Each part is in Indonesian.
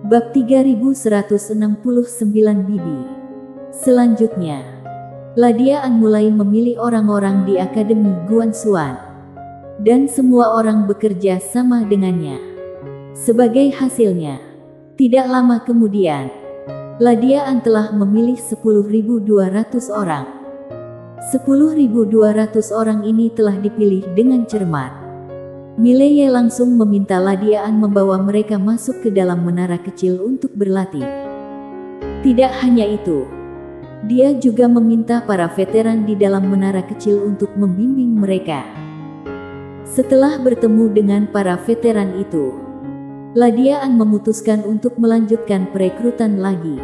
Bab 3169 Bibi. Selanjutnya, Ladia An mulai memilih orang-orang di Akademi Guanxuan. Dan semua orang bekerja sama dengannya. Sebagai hasilnya, tidak lama kemudian, Ladia An telah memilih 10.200 orang. 10.200 orang ini telah dipilih dengan cermat. Mileye langsung meminta Ladia An membawa mereka masuk ke dalam menara kecil untuk berlatih. Tidak hanya itu, dia juga meminta para veteran di dalam menara kecil untuk membimbing mereka. Setelah bertemu dengan para veteran itu, Ladia An memutuskan untuk melanjutkan perekrutan lagi.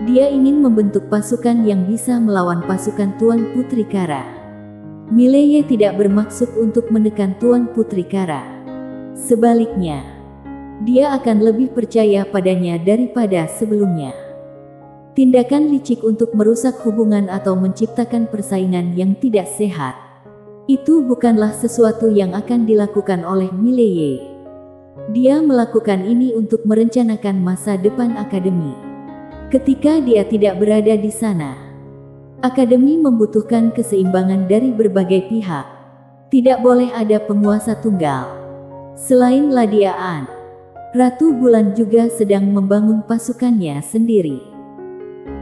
Dia ingin membentuk pasukan yang bisa melawan pasukan Tuan Putri Kara. Mileye tidak bermaksud untuk menekan Tuan Putri Kara. Sebaliknya, dia akan lebih percaya padanya daripada sebelumnya. Tindakan licik untuk merusak hubungan atau menciptakan persaingan yang tidak sehat, itu bukanlah sesuatu yang akan dilakukan oleh Mileye. Dia melakukan ini untuk merencanakan masa depan akademi. Ketika dia tidak berada di sana, akademi membutuhkan keseimbangan dari berbagai pihak. Tidak boleh ada penguasa tunggal. Selain Ladia An, Ratu Bulan juga sedang membangun pasukannya sendiri.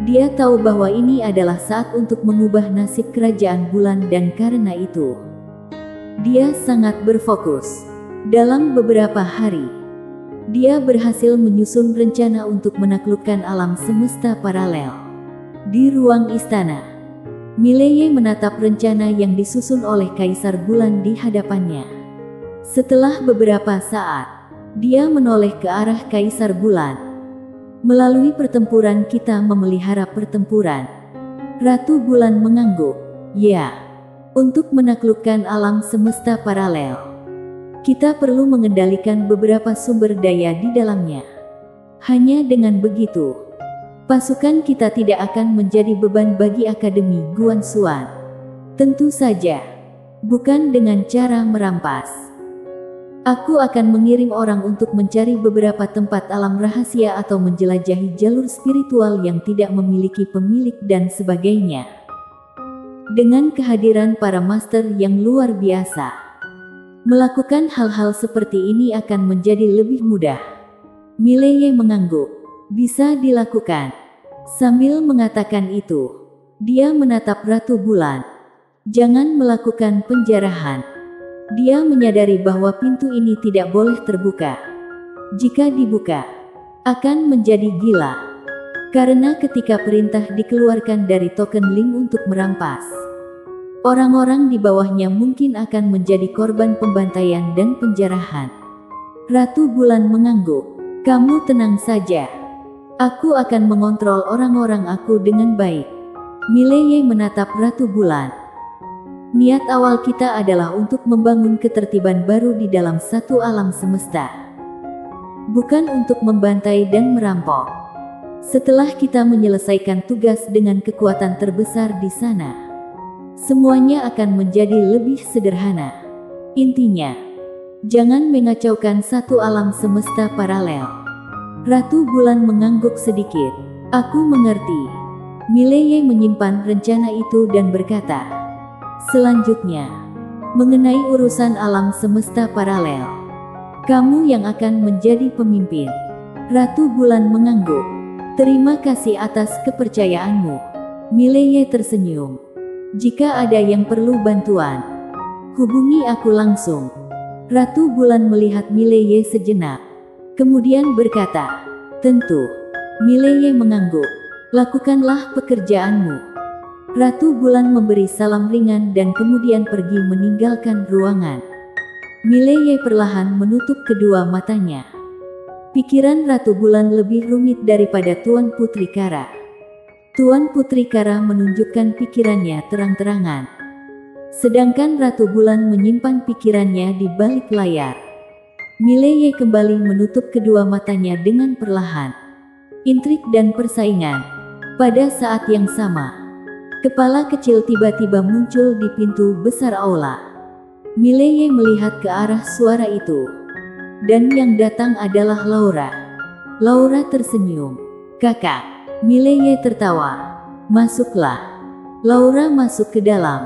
Dia tahu bahwa ini adalah saat untuk mengubah nasib kerajaan Bulan dan karena itu, dia sangat berfokus. Dalam beberapa hari, dia berhasil menyusun rencana untuk menaklukkan alam semesta paralel. Di ruang istana, Mileye menatap rencana yang disusun oleh Kaisar Bulan di hadapannya. Setelah beberapa saat, dia menoleh ke arah Kaisar Bulan. Melalui pertempuran kita memelihara pertempuran. Ratu Bulan mengangguk. Ya, untuk menaklukkan alam semesta paralel, kita perlu mengendalikan beberapa sumber daya di dalamnya. Hanya dengan begitu, pasukan kita tidak akan menjadi beban bagi Akademi Guanxuan. Tentu saja, bukan dengan cara merampas. Aku akan mengirim orang untuk mencari beberapa tempat alam rahasia atau menjelajahi jalur spiritual yang tidak memiliki pemilik dan sebagainya. Dengan kehadiran para master yang luar biasa, melakukan hal-hal seperti ini akan menjadi lebih mudah. Mileye mengangguk. Bisa dilakukan. Sambil mengatakan itu, dia menatap Ratu Bulan. Jangan melakukan penjarahan. Dia menyadari bahwa pintu ini tidak boleh terbuka. Jika dibuka, akan menjadi gila. Karena ketika perintah dikeluarkan dari token Ling untuk merampas, orang-orang di bawahnya mungkin akan menjadi korban pembantaian dan penjarahan. Ratu Bulan mengangguk. Kamu tenang saja. Aku akan mengontrol orang-orang aku dengan baik. Mileye menatap Ratu Bulan. Niat awal kita adalah untuk membangun ketertiban baru di dalam satu alam semesta. Bukan untuk membantai dan merampok. Setelah kita menyelesaikan tugas dengan kekuatan terbesar di sana, semuanya akan menjadi lebih sederhana. Intinya, jangan mengacaukan satu alam semesta paralel. Ratu Bulan mengangguk sedikit. Aku mengerti. Mileye menyimpan rencana itu dan berkata, selanjutnya, mengenai urusan alam semesta paralel, kamu yang akan menjadi pemimpin. Ratu Bulan mengangguk. Terima kasih atas kepercayaanmu. Mileye tersenyum. Jika ada yang perlu bantuan, hubungi aku langsung. Ratu Bulan melihat Mileye sejenak, kemudian berkata, tentu. Mileye mengangguk. Lakukanlah pekerjaanmu. Ratu Bulan memberi salam ringan dan kemudian pergi meninggalkan ruangan. Mileye perlahan menutup kedua matanya. Pikiran Ratu Bulan lebih rumit daripada Tuan Putri Kara. Tuan Putri Kara menunjukkan pikirannya terang-terangan, sedangkan Ratu Bulan menyimpan pikirannya di balik layar. Mileye kembali menutup kedua matanya dengan perlahan. Intrik dan persaingan. Pada saat yang sama, kepala kecil tiba-tiba muncul di pintu besar aula. Mileye melihat ke arah suara itu. Dan yang datang adalah Laura. Laura tersenyum. Kakak. Mileye tertawa. Masuklah. Laura masuk ke dalam.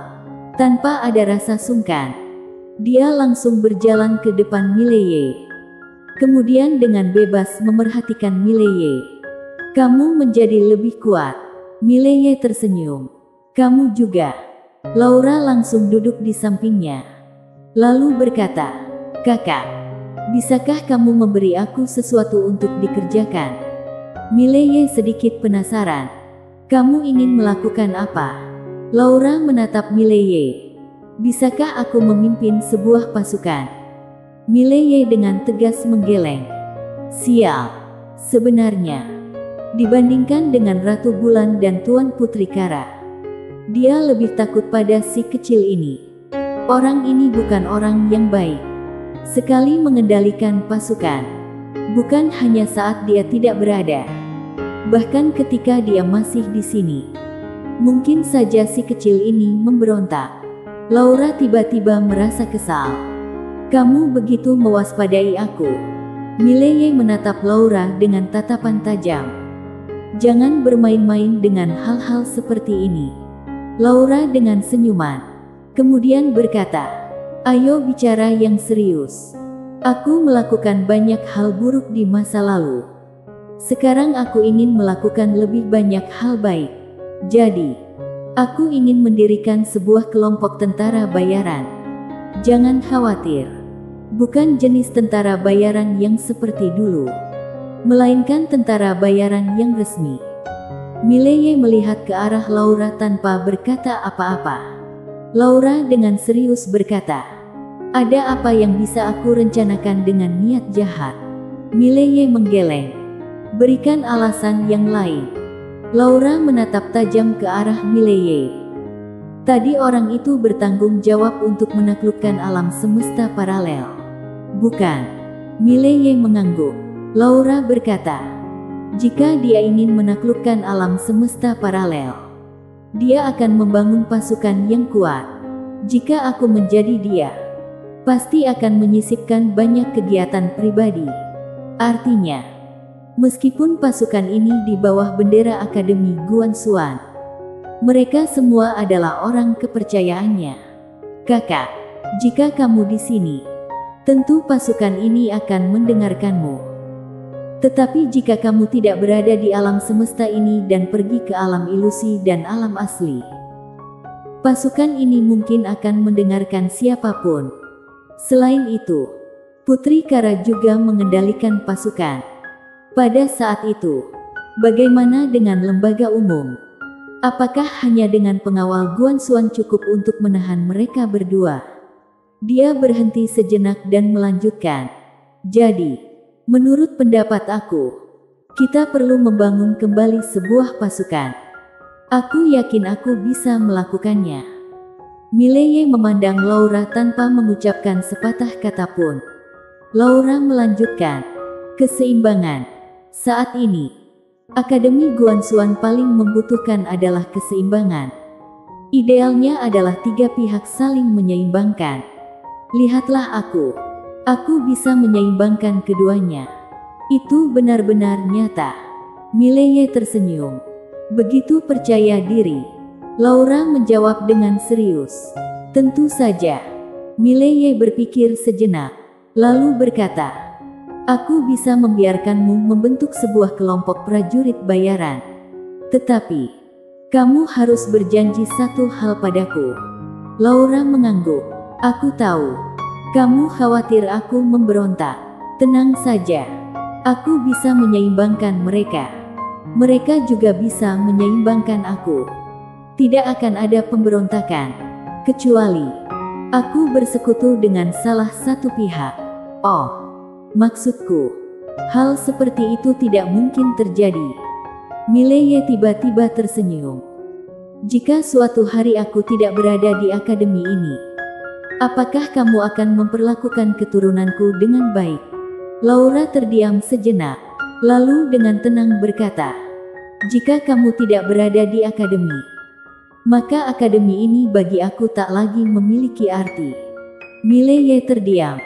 Tanpa ada rasa sungkan, dia langsung berjalan ke depan Mileye. Kemudian dengan bebas memerhatikan Mileye. Kamu menjadi lebih kuat. Mileye tersenyum. Kamu juga. Laura langsung duduk di sampingnya. Lalu berkata, Kakak, bisakah kamu memberi aku sesuatu untuk dikerjakan? Mileye sedikit penasaran. Kamu ingin melakukan apa? Laura menatap Mileye. Bisakah aku memimpin sebuah pasukan? Mileye dengan tegas menggeleng. Sial. Sebenarnya, dibandingkan dengan Ratu Bulan dan Tuan Putri Kara, dia lebih takut pada si kecil ini. Orang ini bukan orang yang baik. Sekali mengendalikan pasukan, bukan hanya saat dia tidak berada, bahkan ketika dia masih di sini, mungkin saja si kecil ini memberontak. Laura tiba-tiba merasa kesal. Kamu begitu mewaspadai aku. Mileye menatap Laura dengan tatapan tajam. Jangan bermain-main dengan hal-hal seperti ini. Laura dengan senyuman kemudian berkata, ayo bicara yang serius. Aku melakukan banyak hal buruk di masa lalu. Sekarang aku ingin melakukan lebih banyak hal baik. Jadi, aku ingin mendirikan sebuah kelompok tentara bayaran. Jangan khawatir. Bukan jenis tentara bayaran yang seperti dulu, melainkan tentara bayaran yang resmi. Mileye melihat ke arah Laura tanpa berkata apa-apa. Laura dengan serius berkata, ada apa yang bisa aku rencanakan dengan niat jahat? Mileye menggeleng. Berikan alasan yang lain. Laura menatap tajam ke arah Mileye. Tadi orang itu bertanggung jawab untuk menaklukkan alam semesta paralel. Bukan. Mileye mengangguk. Laura berkata, jika dia ingin menaklukkan alam semesta paralel, dia akan membangun pasukan yang kuat. Jika aku menjadi dia, pasti akan menyisipkan banyak kegiatan pribadi. Artinya, meskipun pasukan ini di bawah bendera Akademi Guanxuan, mereka semua adalah orang kepercayaannya. Kakak, jika kamu di sini, tentu pasukan ini akan mendengarkanmu. Tetapi jika kamu tidak berada di alam semesta ini dan pergi ke alam ilusi dan alam asli, pasukan ini mungkin akan mendengarkan siapapun. Selain itu, Putri Kara juga mengendalikan pasukan. Pada saat itu, bagaimana dengan lembaga umum? Apakah hanya dengan pengawal Guanxuan cukup untuk menahan mereka berdua? Dia berhenti sejenak dan melanjutkan. Jadi, menurut pendapat aku, kita perlu membangun kembali sebuah pasukan. Aku yakin aku bisa melakukannya. Mileye memandang Laura tanpa mengucapkan sepatah kata pun. Laura melanjutkan, keseimbangan. Saat ini, Akademi Guanxuan paling membutuhkan adalah keseimbangan. Idealnya adalah tiga pihak saling menyeimbangkan. Lihatlah aku. Aku bisa menyeimbangkan keduanya. Itu benar-benar nyata. Mileye tersenyum. Begitu percaya diri. Laura menjawab dengan serius. Tentu saja. Mileye berpikir sejenak, lalu berkata, aku bisa membiarkanmu membentuk sebuah kelompok prajurit bayaran. Tetapi, kamu harus berjanji satu hal padaku. Laura mengangguk. Aku tahu. Kamu khawatir aku memberontak. Tenang saja. Aku bisa menyeimbangkan mereka. Mereka juga bisa menyeimbangkan aku. Tidak akan ada pemberontakan, kecuali aku bersekutu dengan salah satu pihak. Oh, maksudku, hal seperti itu tidak mungkin terjadi. Mileye tiba-tiba tersenyum. Jika suatu hari aku tidak berada di akademi ini, apakah kamu akan memperlakukan keturunanku dengan baik? Laura terdiam sejenak, lalu dengan tenang berkata, jika kamu tidak berada di akademi, maka akademi ini bagi aku tak lagi memiliki arti. Mileye terdiam.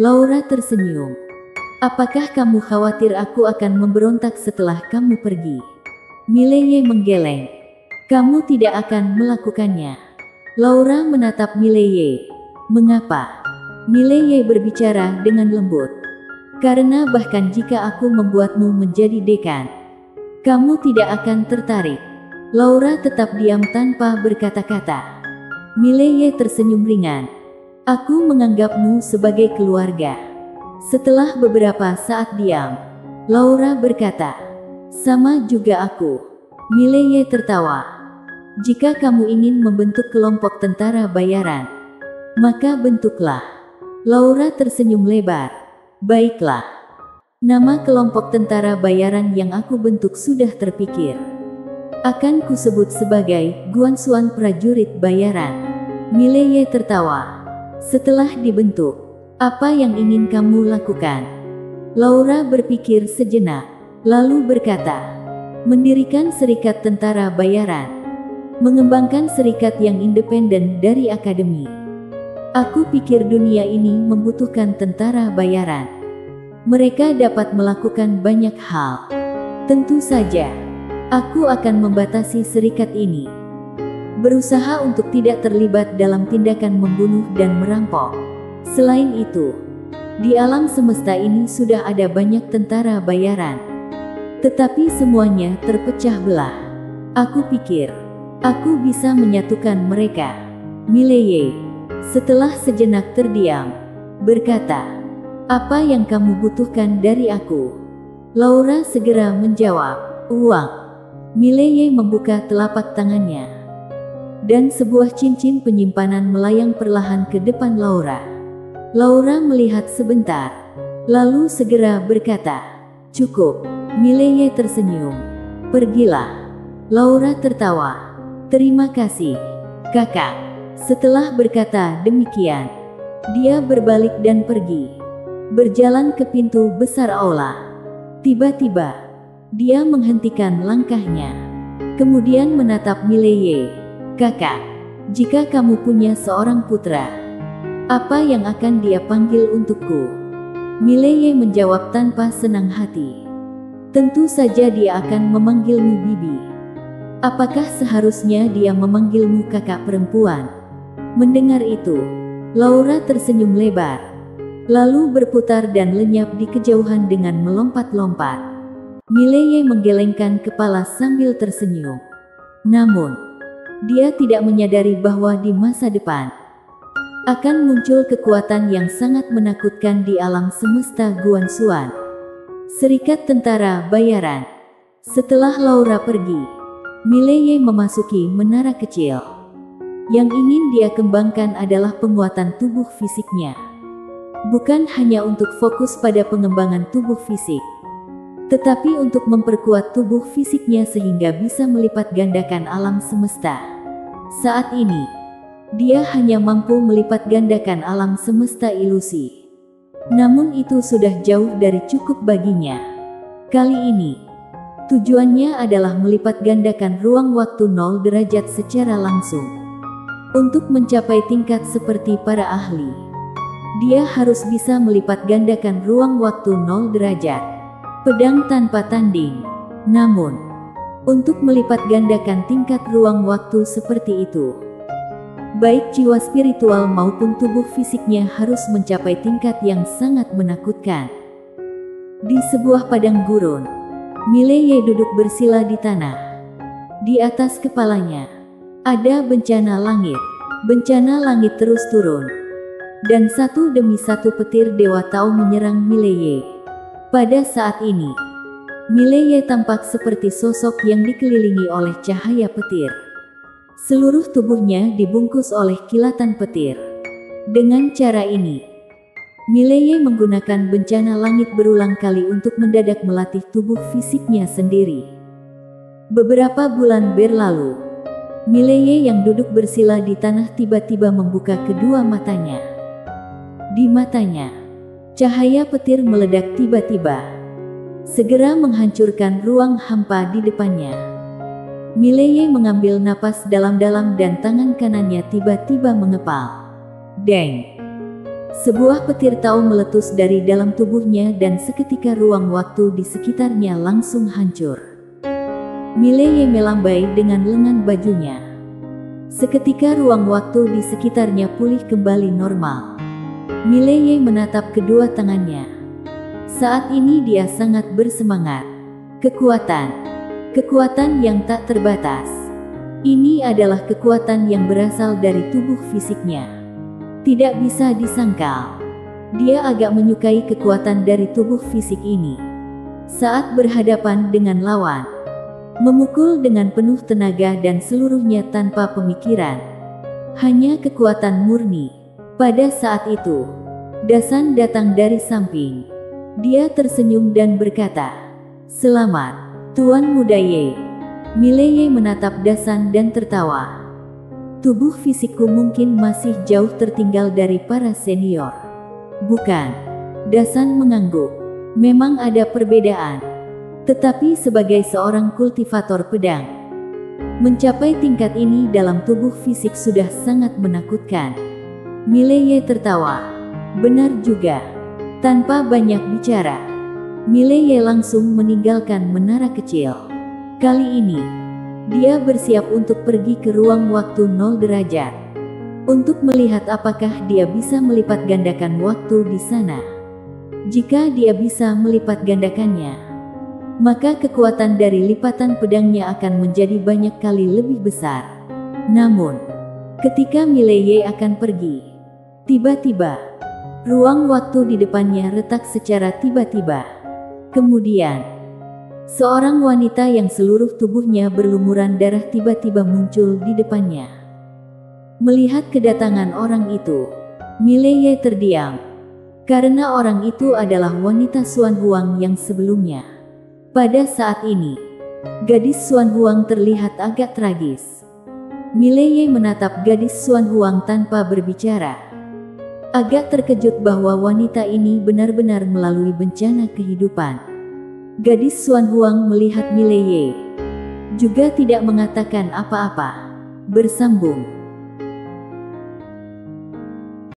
Laura tersenyum. Apakah kamu khawatir aku akan memberontak setelah kamu pergi? Mileye menggeleng. Kamu tidak akan melakukannya. Laura menatap Mileye. Mengapa? Mileye berbicara dengan lembut. Karena bahkan jika aku membuatmu menjadi dekan, kamu tidak akan tertarik. Laura tetap diam tanpa berkata-kata. Mileye tersenyum ringan. Aku menganggapmu sebagai keluarga. Setelah beberapa saat diam, Laura berkata, sama juga aku. Mileye tertawa. Jika kamu ingin membentuk kelompok tentara bayaran, maka bentuklah. Laura tersenyum lebar. Baiklah. Nama kelompok tentara bayaran yang aku bentuk sudah terpikir. Akan kusebut sebagai Guansuan Prajurit Bayaran. Mileye tertawa. Setelah dibentuk, apa yang ingin kamu lakukan? Laura berpikir sejenak, lalu berkata, mendirikan serikat tentara bayaran, mengembangkan serikat yang independen dari akademi. Aku pikir dunia ini membutuhkan tentara bayaran. Mereka dapat melakukan banyak hal. Tentu saja, aku akan membatasi serikat ini. Berusaha untuk tidak terlibat dalam tindakan membunuh dan merampok. Selain itu, di alam semesta ini sudah ada banyak tentara bayaran. Tetapi semuanya terpecah belah. Aku pikir, aku bisa menyatukan mereka. Mileye, setelah sejenak terdiam, berkata, apa yang kamu butuhkan dari aku? Laura segera menjawab, uang. Mileye membuka telapak tangannya. Dan sebuah cincin penyimpanan melayang perlahan ke depan Laura. Laura melihat sebentar, lalu segera berkata, cukup. Mileye tersenyum. Pergilah. Laura tertawa. Terima kasih, kakak. Setelah berkata demikian, dia berbalik dan pergi. Berjalan ke pintu besar aula. Tiba-tiba, dia menghentikan langkahnya. Kemudian menatap Mileye. Kakak, jika kamu punya seorang putra, apa yang akan dia panggil untukku? Mileye menjawab tanpa senang hati. Tentu saja dia akan memanggilmu bibi. Apakah seharusnya dia memanggilmu kakak perempuan? Mendengar itu, Laura tersenyum lebar, lalu berputar dan lenyap di kejauhan dengan melompat-lompat. Mileye menggelengkan kepala sambil tersenyum. Namun, dia tidak menyadari bahwa di masa depan akan muncul kekuatan yang sangat menakutkan di alam semesta Guansuan. Serikat Tentara Bayaran. Setelah Laura pergi, Mileye memasuki menara kecil. Yang ingin dia kembangkan adalah penguatan tubuh fisiknya. Bukan hanya untuk fokus pada pengembangan tubuh fisik, tetapi untuk memperkuat tubuh fisiknya sehingga bisa melipat gandakan alam semesta. Saat ini, dia hanya mampu melipat gandakan alam semesta ilusi. Namun itu sudah jauh dari cukup baginya. Kali ini, tujuannya adalah melipat gandakan ruang waktu 0 derajat secara langsung. Untuk mencapai tingkat seperti para ahli, dia harus bisa melipat gandakan ruang waktu 0 derajat. Pedang tanpa tanding. Namun, untuk melipat gandakan tingkat ruang waktu seperti itu, baik jiwa spiritual maupun tubuh fisiknya harus mencapai tingkat yang sangat menakutkan. Di sebuah padang gurun, Mileye duduk bersila di tanah. Di atas kepalanya, ada bencana langit. Bencana langit terus turun. Dan satu demi satu petir Dewa Tao menyerang Mileye. Pada saat ini, Mileye tampak seperti sosok yang dikelilingi oleh cahaya petir. Seluruh tubuhnya dibungkus oleh kilatan petir. Dengan cara ini, Mileye menggunakan bencana langit berulang kali untuk mendadak melatih tubuh fisiknya sendiri. Beberapa bulan berlalu, Mileye yang duduk bersila di tanah tiba-tiba membuka kedua matanya. Di matanya, cahaya petir meledak tiba-tiba, segera menghancurkan ruang hampa di depannya. Mileye mengambil napas dalam-dalam dan tangan kanannya tiba-tiba mengepal. Deng! Sebuah petir tahu meletus dari dalam tubuhnya dan seketika ruang waktu di sekitarnya langsung hancur. Mileye melambai dengan lengan bajunya. Seketika ruang waktu di sekitarnya pulih kembali normal. Mileye menatap kedua tangannya. Saat ini dia sangat bersemangat. Kekuatan yang tak terbatas. Ini adalah kekuatan yang berasal dari tubuh fisiknya. Tidak bisa disangkal. Dia agak menyukai kekuatan dari tubuh fisik ini. Saat berhadapan dengan lawan, memukul dengan penuh tenaga dan seluruhnya tanpa pemikiran. Hanya kekuatan murni. Pada saat itu, Dasan datang dari samping. Dia tersenyum dan berkata, "Selamat, Tuan Muda Ye." Mileye menatap Dasan dan tertawa. "Tubuh fisikku mungkin masih jauh tertinggal dari para senior." "Bukan." Dasan mengangguk. "Memang ada perbedaan. Tetapi sebagai seorang kultivator pedang, mencapai tingkat ini dalam tubuh fisik sudah sangat menakutkan." Mileye tertawa. "Benar juga." Tanpa banyak bicara, Mileye langsung meninggalkan menara kecil. Kali ini, dia bersiap untuk pergi ke ruang waktu 0 derajat. Untuk melihat apakah dia bisa melipat gandakan waktu di sana. Jika dia bisa melipat gandakannya, maka kekuatan dari lipatan pedangnya akan menjadi banyak kali lebih besar. Namun, ketika Mileye akan pergi, tiba-tiba, ruang waktu di depannya retak secara tiba-tiba. Kemudian, seorang wanita yang seluruh tubuhnya berlumuran darah tiba-tiba muncul di depannya. Melihat kedatangan orang itu, Mileye terdiam. Karena orang itu adalah wanita Xuan Huang yang sebelumnya. Pada saat ini, gadis Xuan Huang terlihat agak tragis. Mileye menatap gadis Xuan Huang tanpa berbicara. Agak terkejut bahwa wanita ini benar-benar melalui bencana kehidupan. Gadis Xuan Huang melihat Mileye, juga tidak mengatakan apa-apa. Bersambung.